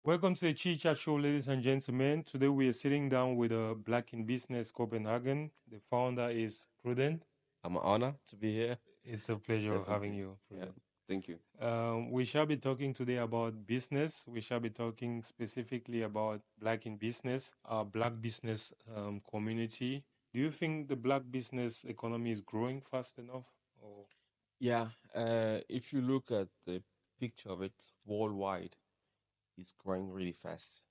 Welcome to the Chit Chat Show, ladies and gentlemen. Today we are sitting down with Black in Business Copenhagen. The founder is Prudent. I'm an honor to be here. It's a pleasure having you, Prudent. Yeah, thank you. We shall be talking today about business. We shall be talking specifically about Black in Business, our Black business community. Do you think the Black business economy is growing fast enough? Or? Yeah, if you look at the picture of it worldwide, it's growing really fast.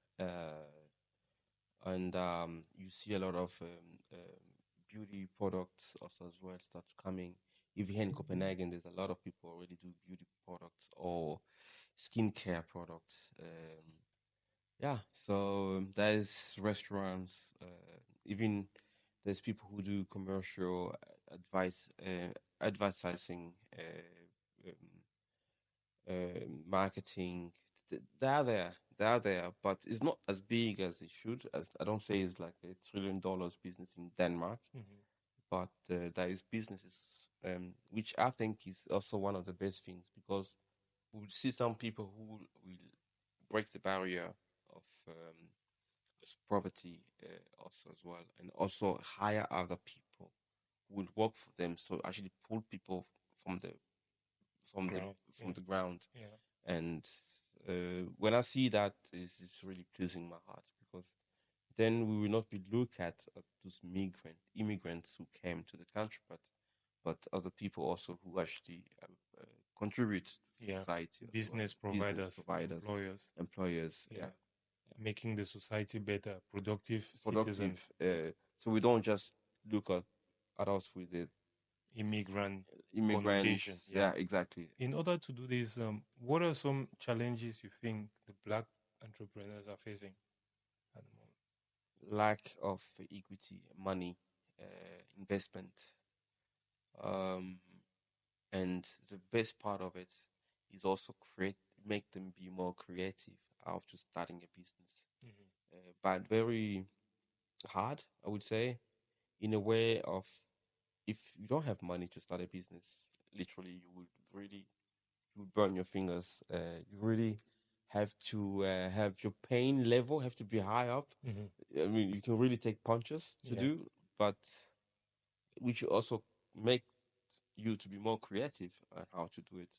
And you see a lot of beauty products also as well start coming. If you're in Copenhagen, there's a lot of people already do beauty products or skincare products. Yeah, so there's restaurants, even there's people who do commercial advertising, marketing. They're there, but it's not as big as it should. As I don't say it's like $1 trillion business in Denmark, but there is businesses, which I think is also one of the best things because we will see some people who will break the barrier of poverty also as well, and also hire other people who will work for them. So actually pull people from the ground. Yeah. And when I see that, it's really pleasing my heart because then we will not be looked at those immigrants who came to the country, but other people also who actually contribute to society. Business providers, employers. Yeah. Making the society better, productive citizens. So we don't just look at us with the immigrants. Yeah, exactly. In order to do this, what are some challenges you think the Black entrepreneurs are facing at the moment? Lack of equity, money, investment. And the best part of it is also make them be more creative after starting a business. But very hard, I would say, in a way of if you don't have money to start a business, literally you would burn your fingers. You really have to have your pain level have to be high up. I mean, you can really take punches to do, but which also make you to be more creative on how to do it.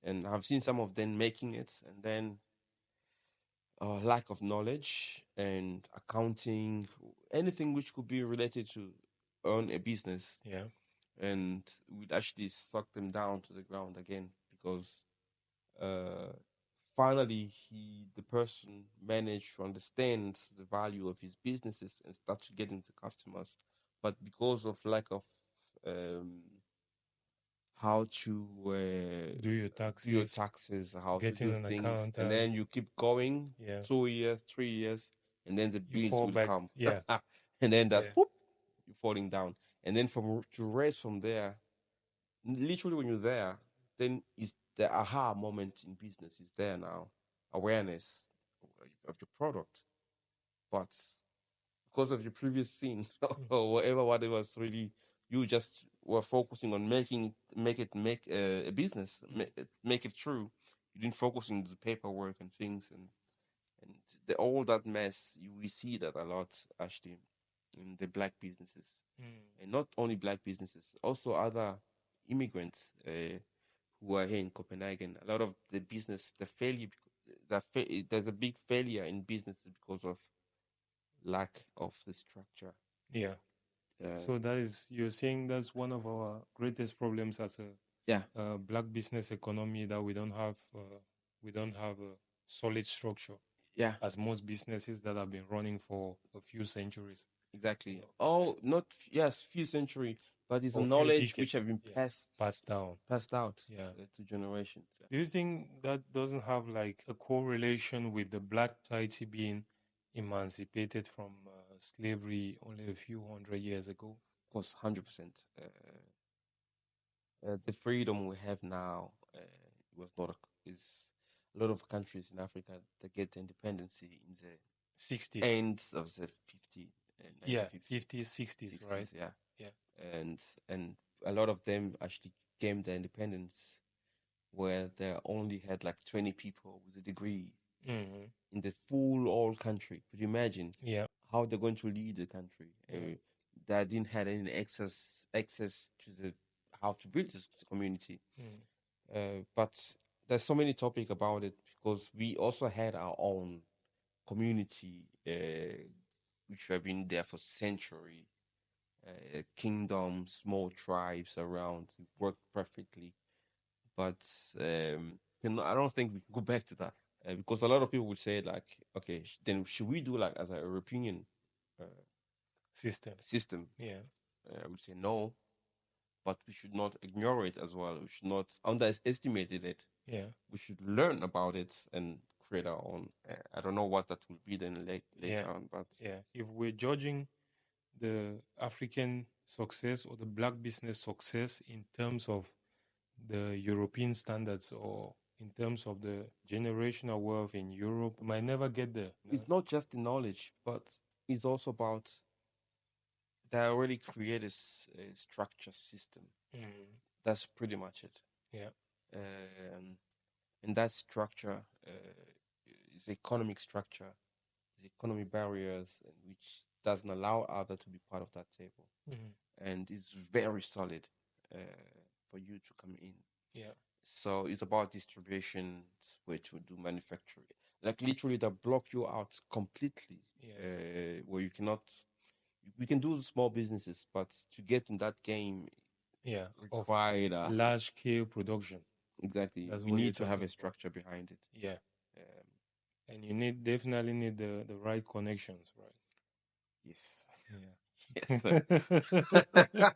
And I've seen some of them making it, and then lack of knowledge and accounting, anything which could be related to own a business. Yeah. And would actually suck them down to the ground again because finally the person managed to understand the value of his businesses and start to get into customers. But because of lack of how to do your taxes, how to do things, accountant. And then you keep going 2 years, 3 years, and then the bills will come. Yeah. And then that's whoop, you're falling down. And then to raise from there, literally when you're there, then is the aha moment in business is there now. Awareness of your product. But because of your previous scene or whatever was really, you just were focusing on make a business, make it true. You didn't focus on the paperwork and things and all that mess. We see that a lot actually in the Black businesses, and not only Black businesses, also other immigrants who are here in Copenhagen. A lot of the business, there's a big failure in businesses because of lack of the structure. Yeah. So that is, you're saying that's one of our greatest problems as a Black business economy, that we don't have a solid structure. Yeah. As most businesses that have been running for a few centuries. Exactly. Oh, not few centuries, but it's a knowledge which have been passed out to generations. Do you think that doesn't have like a correlation with the Black society being emancipated from slavery only a few hundred years ago? Of course, 100%. The freedom we have now was not is a lot of countries in Africa that get independence in the 60s, end of the 50s. 50s, 60s, right? Yeah. And a lot of them actually came the independence where they only had like 20 people with a degree in the full all country. Could you imagine? Yeah. How they're going to lead the country? That didn't have any access to the how to build this community. But there's so many topics about it because we also had our own community, which have been there for centuries. Kingdoms, small tribes around, work perfectly. But I don't think we can go back to that because a lot of people would say like, okay, then should we do like as a European system? Yeah. I would say no, but we should not ignore it as well. We should not underestimate it. Yeah. We should learn about it and create our own. I don't know what that will be then later on, but yeah, if we're judging the African success or the black business success in terms of the European standards or in terms of the generational wealth in Europe, we might never get there. It's not just the knowledge, but it's also about they already created a structure system. That's pretty much it. Yeah. And that structure is economic structure, is economic barriers, which doesn't allow others to be part of that table. And it's very solid for you to come in. Yeah. So it's about distribution, where to do manufacturing. Like literally that block you out completely. Where you cannot, we can do small businesses, but to get in that game, required large scale production. Exactly. We need to have a structure behind it. Yeah. And you definitely need the right connections, right? Yes. Yeah.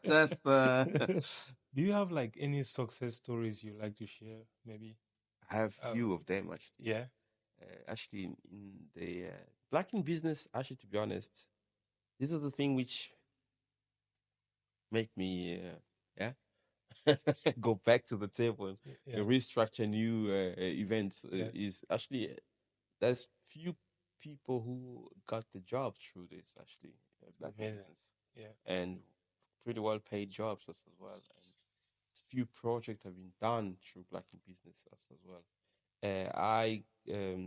Yes. That's Do you have like any success stories you like to share? Maybe I have few of them actually. Yeah. Actually, in the black in business, actually, to be honest, this is the thing which make me go back to the table and restructure new events. Is actually there's few people who got the job through this actually, black in business. Yeah. And pretty well paid jobs as well. And few projects have been done through black in business as well. I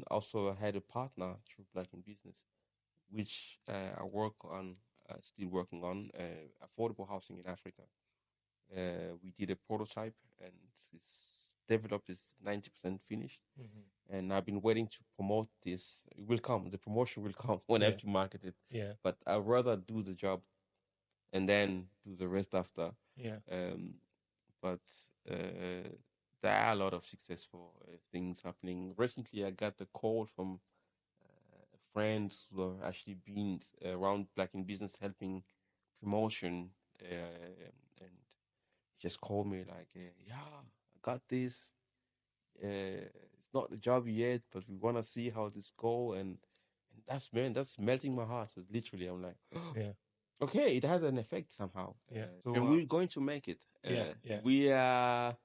also had a partner through black in business, which I work on, still working on affordable housing in Africa. We did a prototype and it's developed, is 90% finished. And I've been waiting to promote this. It will come. The promotion will come when I have to market it. Yeah. But I'd rather do the job and then do the rest after. Yeah. But there are a lot of successful things happening. Recently, I got a call from friends who have actually been around black in business helping promotion, and just called me like, yeah, I got this. It's not the job yet, but we want to see how this go, and that's melting my heart. It's literally, I'm like, Yeah. Okay, it has an effect somehow. Yeah. And we're going to make it. Yeah. We are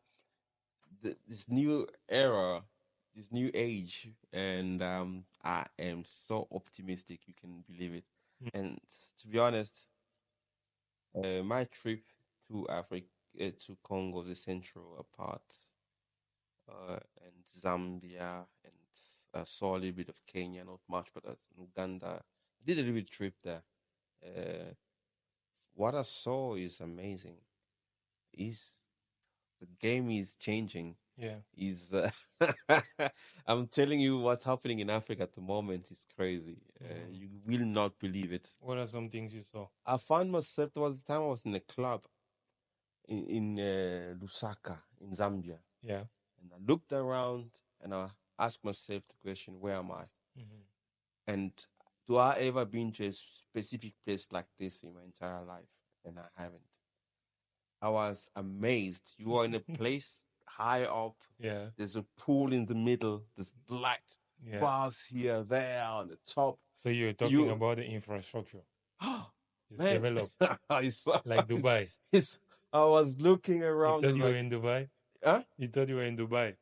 this new era, this new age, and I am so optimistic. You can believe it. And to be honest, my trip to Africa, to Congo, the central part, and Zambia, and I saw a little bit of Kenya, not much, but Uganda. I did a little bit trip there. What I saw is amazing. The game is changing. Yeah. I'm telling you, what's happening in Africa at the moment is crazy. You will not believe it. What are some things you saw? I found myself, there was a time I was in a club in Lusaka, in Zambia. Yeah. And I looked around and I asked myself the question, where am I? And do I ever been to a specific place like this in my entire life? And I haven't. I was amazed. You are in a place high up. Yeah. There's a pool in the middle. There's light bars here, there, on the top. So you're talking about the infrastructure. It's developed. Like Dubai. I was looking around. You thought you were in Dubai? Huh? You thought you were in Dubai?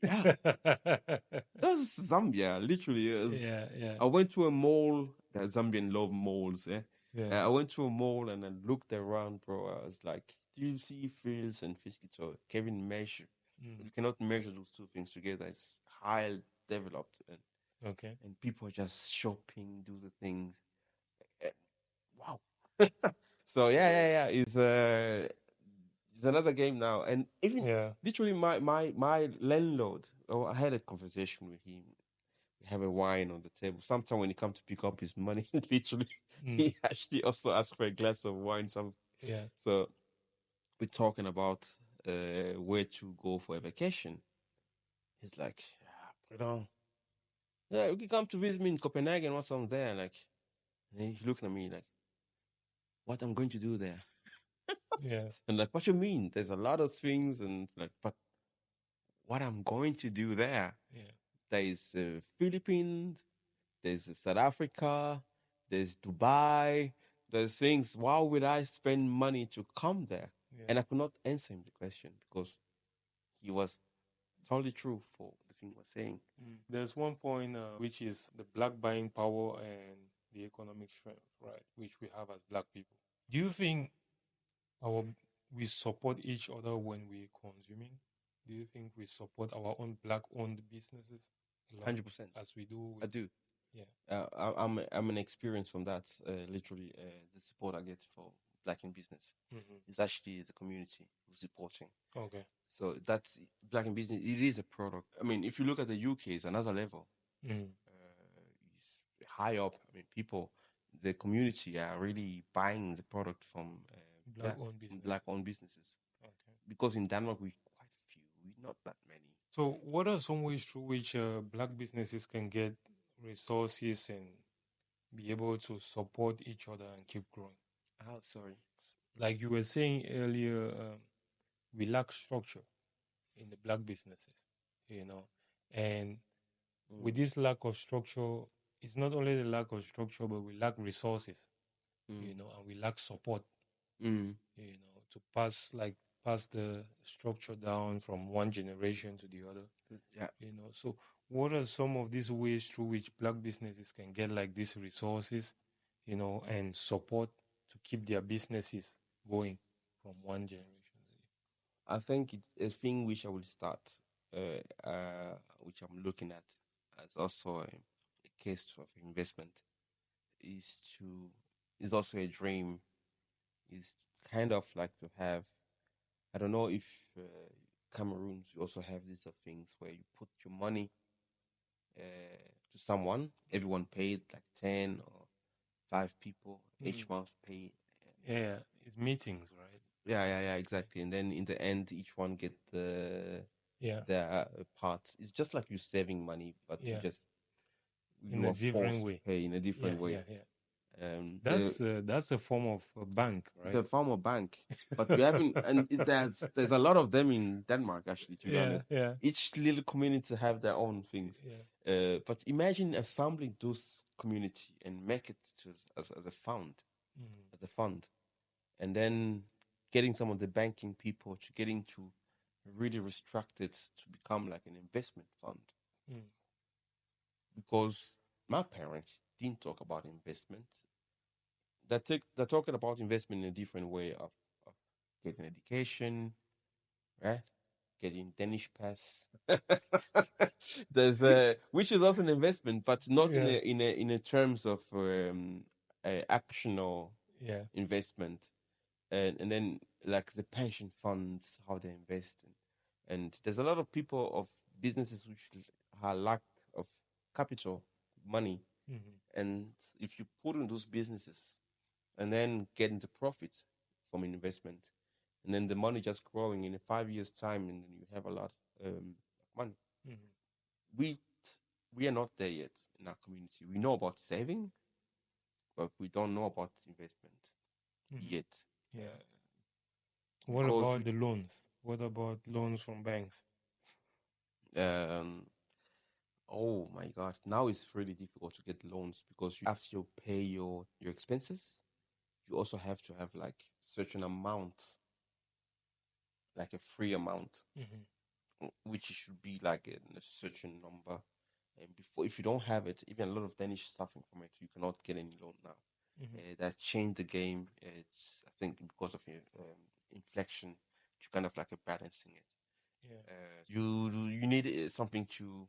Yeah. That was Zambia, literally. Yeah. I went to a mall. Zambian love malls, Yeah. I went to a mall and I looked around, bro. I was like, do you see Fields and Fiskito? Kevin measure. You cannot measure those two things together. It's high developed, and people are just shopping, do the things. Wow. So yeah. It's another game now, and even literally my landlord. Oh, I had a conversation with him. We have a wine on the table. Sometime when he comes to pick up his money, literally, he actually also asked for a glass of wine. So we're talking about where to go for a vacation. He's like, Prudent, yeah, you can come to visit me in Copenhagen once I'm there. Like, and he's looking at me like, what I'm going to do there? And like, what you mean? There's a lot of things, and like, but what I'm going to do there? There is Philippines, there's South Africa, there's Dubai, there's things. Why would I spend money to come there? And I could not answer him the question because he was totally true for the thing he was saying. There's one point which is the black buying power and the economic strength, right, which we have as black people. Do you think we support each other when we're consuming? Do you think we support our own black-owned businesses 100%, as we do? I do. Yeah. I'm an experience from that. Literally, the support I get for black in business is actually the community who's supporting. Okay. So that's black in business. It is a product. I mean, if you look at the UK, it's another level. It's high up. I mean, the community are really buying the product from black-owned businesses. Okay. Because in Denmark, we're quite few. We're not that many. So what are some ways through which black businesses can get resources and be able to support each other and keep growing? Oh, sorry. Like you were saying earlier, we lack structure in the black businesses, and with this lack of structure, it's not only the lack of structure, but we lack resources, and we lack support, to pass the structure down from one generation to the other. So what are some of these ways through which black businesses can get like these resources, and support to keep their businesses going from one generation? I think it's a thing which I will start, which I'm looking at as also a case of investment, is also a dream, is kind of like to have, I don't know if Cameroons, you also have these things where you put your money to someone, everyone paid like 10 or 5 people, each month pay. Yeah, it's meetings, right? Yeah, exactly. And then in the end, each one get their part. It's just like you saving money, but you in a different way. Pay in a different way. That's a form of a bank, right? It's a form of bank, but we haven't. And there's a lot of them in Denmark, actually. To be honest, each little community have their own things. But imagine assembling those community and make it as a fund, and then getting some of the banking people to getting to really restruct it to become like an investment fund. Because my parents didn't talk about investment. They're talking about investment in a different way of getting education, right? Getting Danish pass. There's which is also an investment, but not in a terms of action or investment. And then like the pension funds, how they invest, and there's a lot of people of businesses which have lack of capital, money, and if you put in those businesses and then getting the profits from an investment, and then the money just growing in 5 years' time, and then you have a lot of money. We are not there yet in our community. We know about saving, but we don't know about investment yet. What about the loans? What about loans from banks? Oh my God! Now it's really difficult to get loans because you have to pay your expenses. You also have to have like certain amount, like a free amount, which should be like a certain number. And if you don't have it, even a lot of Danish suffering from it, you cannot get any loan now. That changed the game. It's, I think, because of inflation, to kind of like a balancing it. You need something to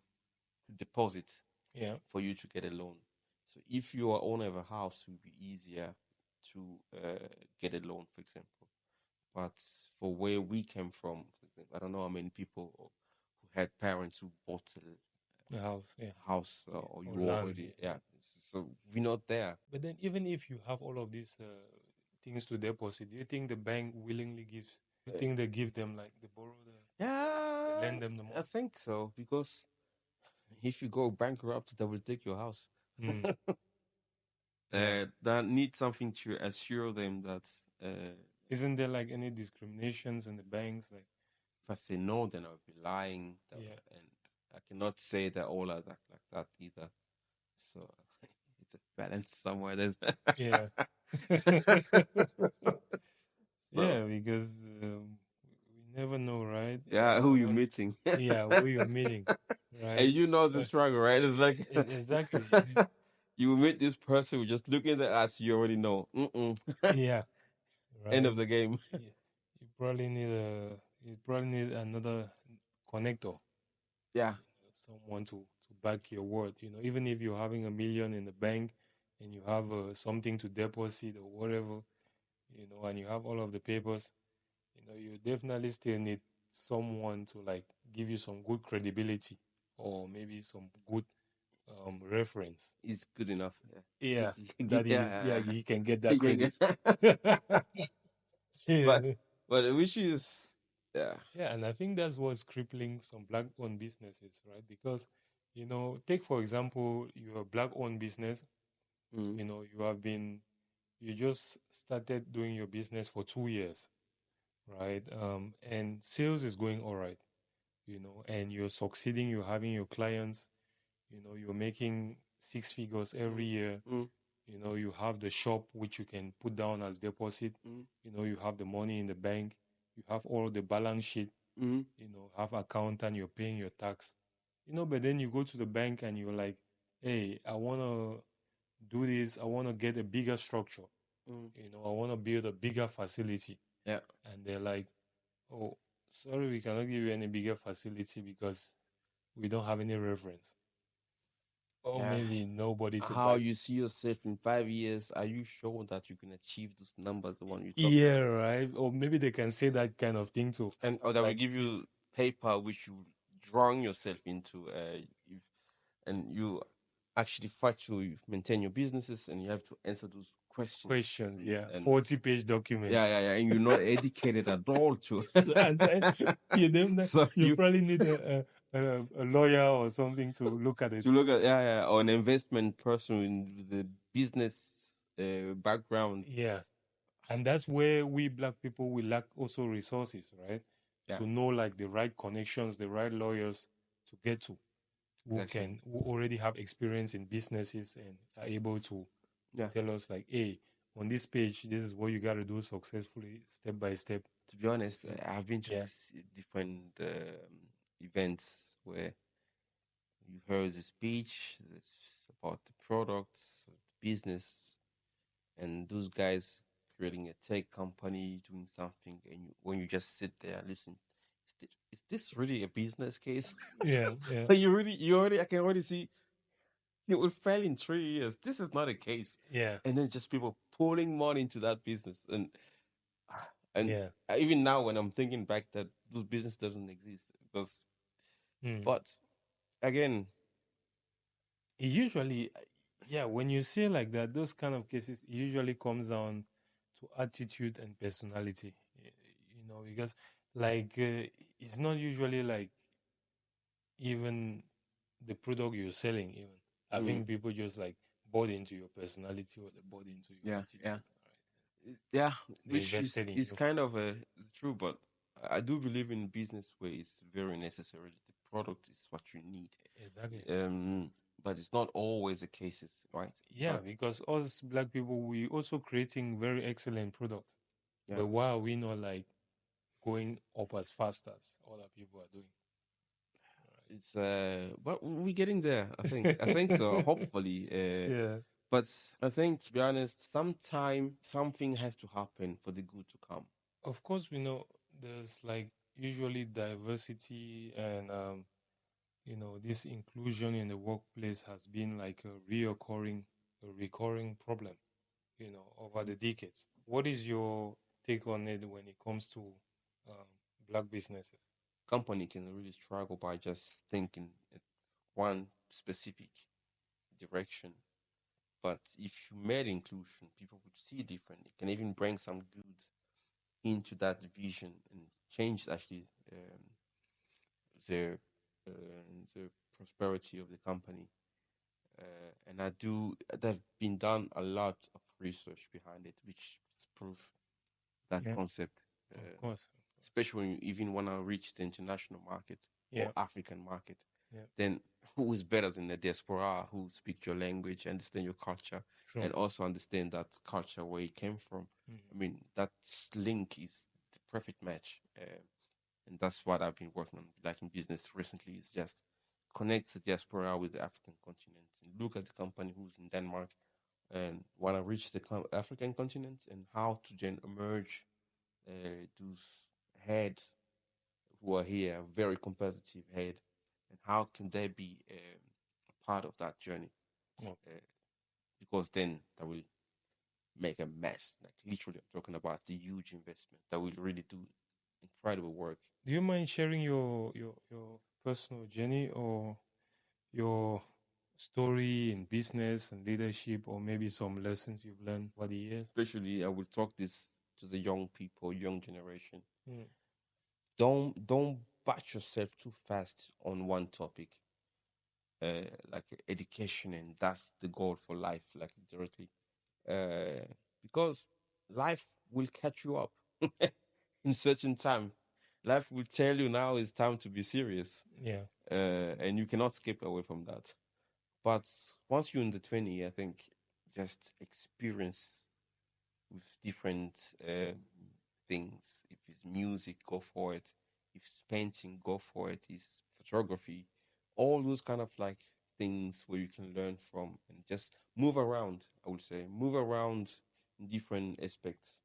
to deposit Yeah. for you to get a loan. So if you are owner of a house, it will be easier to get a loan, for example. But for where we came from, for example, I don't know how many people who had parents who bought The house. Yeah. a house or you Or land. already, yeah. So we're not there. But then, even if you have all of these things to deposit, do you think the bank willingly gives? Do you think they give them, like, they borrow the, Yeah, they lend them the money? I think so, because if you go bankrupt, they will take your house. Yeah. That need something to assure them that Isn't there like any discriminations in the banks? Like, if I say no, then I'll be lying. Yeah. And I cannot say that all are like that either. So it's a balance somewhere. There's yeah. So, Yeah, because we never know, right? yeah, who you meeting? Yeah, who you're meeting, right? And you know the struggle, right? It's like exactly. you meet this person who just look at the ass, you already know. Yeah, right. End of the game. Yeah. You probably need another connector. Yeah. Someone to back your word. Even if you're having $1 million in the bank and you have something to deposit or whatever, and you have all of the papers, you definitely still need someone to, like, give you some good credibility or maybe some good reference. It's good enough. Yeah, Yeah. he can get that He can credit. but Yeah. which is Yeah, and I think that's what's crippling some black-owned businesses, right? Because, take for example, you're a black-owned business. You just started doing your business for 2 years, right? And sales is going all right, and you're succeeding. You're having your clients. You're making 6 figures every year. You have the shop which you can put down as deposit. You have the money in the bank. You have all the balance sheet. Have accountant, you're paying your tax. But then you go to the bank and you're like, hey, I want to do this. I want to get a bigger structure. I want to build a bigger facility. Yeah. And they're like, oh, sorry, we cannot give you any bigger facility because we don't have any reference. Or maybe nobody to how back. you see yourself in 5 years. Are you sure that you can achieve those numbers, the one you talk Yeah, about? right. Or maybe they can say that kind of thing too. Or they will give you paper which you drown yourself into, and you actually fight to maintain your businesses, and you have to answer those questions. Yeah. And 40-page document. yeah, and you're not educated at all to answer. So you probably need a lawyer or something to look at it. to look at or an investment person with the business background. Yeah. And that's where we black people, we lack also resources, right? Yeah. To know, like, the right connections, the right lawyers to get to, who already have experience in businesses and are able to tell us, like, hey, on this page, this is what you got to do successfully, step by step. To be honest, I've been to different events where you heard the speech about the products, the business, and those guys creating a tech company, doing something, and when you just sit there, listen, is this really a business case? Yeah. I can already see it will fail in 3 years. This is not a case. Yeah. And then just people pulling money into that business, and even now when I'm thinking back, that those business doesn't exist because. But again, usually, when you say like that, those kind of cases usually comes down to attitude and personality, because, like, it's not usually like even the product you're selling. Even I think people just, like, bought into your personality or they bought into your attitude. Which is kind of true, but I do believe in business where it's very necessary. The product is what you need. Exactly. But it's not always the cases, right? Yeah, because us black people, we also creating very excellent products. Yeah. But why are we not, like, going up as fast as other people are doing? It's but we're getting there. I think so. Hopefully. Yeah. But I think, to be honest, sometime something has to happen for the good to come. Of course, we know there's, like, usually diversity and this inclusion in the workplace has been like a recurring problem, over the decades. What is your take on it when it comes to black businesses? Company can really struggle by just thinking in one specific direction. But if you made inclusion, people would see it differently. It can even bring some good into that vision and change actually the the prosperity of the company. And there've been done a lot of research behind it, which prove that concept. Of course. Especially when you even want to reach the international market or African market, Yeah. then who is better than the diaspora who speak your language, understand your culture, Sure. and also understand that culture where it came from? I mean, that link is the perfect match. And that's what I've been working on, like in business recently, is just connect the diaspora with the African continent and look at the company who's in Denmark and want to reach the African continent and how to then emerge those heads who are here, very competitive head, and how can they be a part of that journey? Because then that will make a mess. Like literally, I'm talking about the huge investment that will really do incredible work. Do you mind sharing your personal journey or your story in business and leadership, or maybe some lessons you've learned over the years? Especially, I will talk this to the young people, young generation. Don't batch yourself too fast on one topic, like education, and that's the goal for life, like directly, because life will catch you up in certain time. Life will tell you now it's time to be serious. Yeah. And you cannot skip away from that. But once you're in the 20, I think just experience with different things. If it's music, go for it. If it's painting, go for it. If photography, all those kind of like things where you can learn from and just move around. I would say move around in different aspects,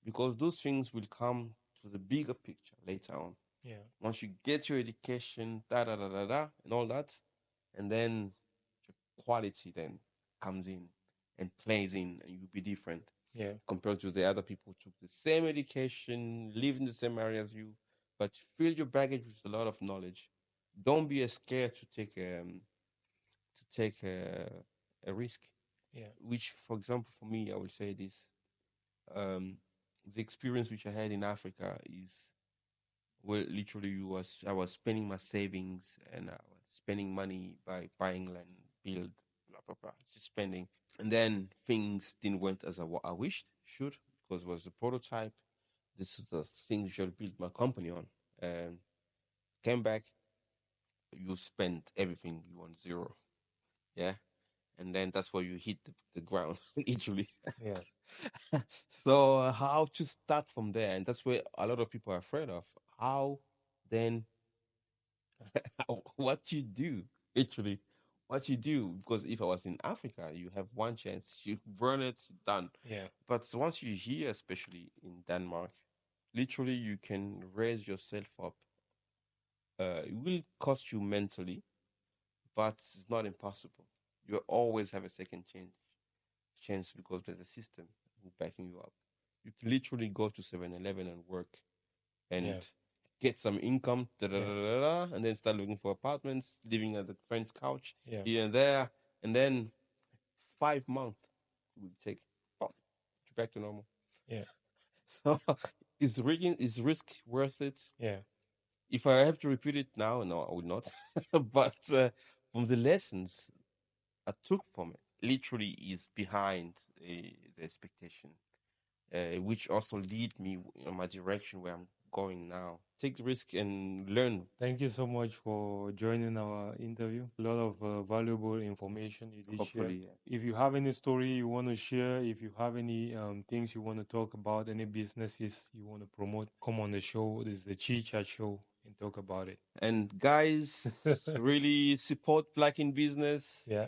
because those things will come to the bigger picture later on. Yeah. Once you get your education, and all that, and then your quality then comes in and plays in, and you'll be different. Yeah. Compared to the other people who took the same education, live in the same area as you, but fill your baggage with a lot of knowledge. Don't be scared to take a risk. Yeah. Which, for example, for me, I will say this: the experience which I had in Africa is, well, literally, I was spending my savings and I was spending money by buying land, build, blah blah blah, just spending. And then things didn't went as I wished should, because it was a prototype. This is the thing you should build my company on. And came back, you spend everything, you want zero. Yeah. And then that's where you hit the ground, literally. Yeah. So how to start from there? And that's where a lot of people are afraid of. How then, what you do, literally. What you do, because if I was in Africa, you have one chance, you burn it, done. Yeah. But once you're here, especially in Denmark, literally you can raise yourself up. It will cost you mentally, but it's not impossible. You always have a second chance because there's a system backing you up. You can literally go to 7-Eleven and work and get some income, and then start looking for apartments, living at a friend's couch here and there, and then 5 months will take back to normal. Yeah. So is risk worth it? Yeah. If I have to repeat it now, no, I would not. But from the lessons I took from it, literally is behind the expectation, which also lead me in my direction where I'm going now. Take the risk and learn. Thank you so much for joining our interview. A lot of valuable information you did Hopefully, share. If you have any story you want to share, if you have any things you want to talk about, any businesses you want to promote, come on the show. This is the Chi Chat Show and talk about it. And guys, really support Black in Business. Yeah.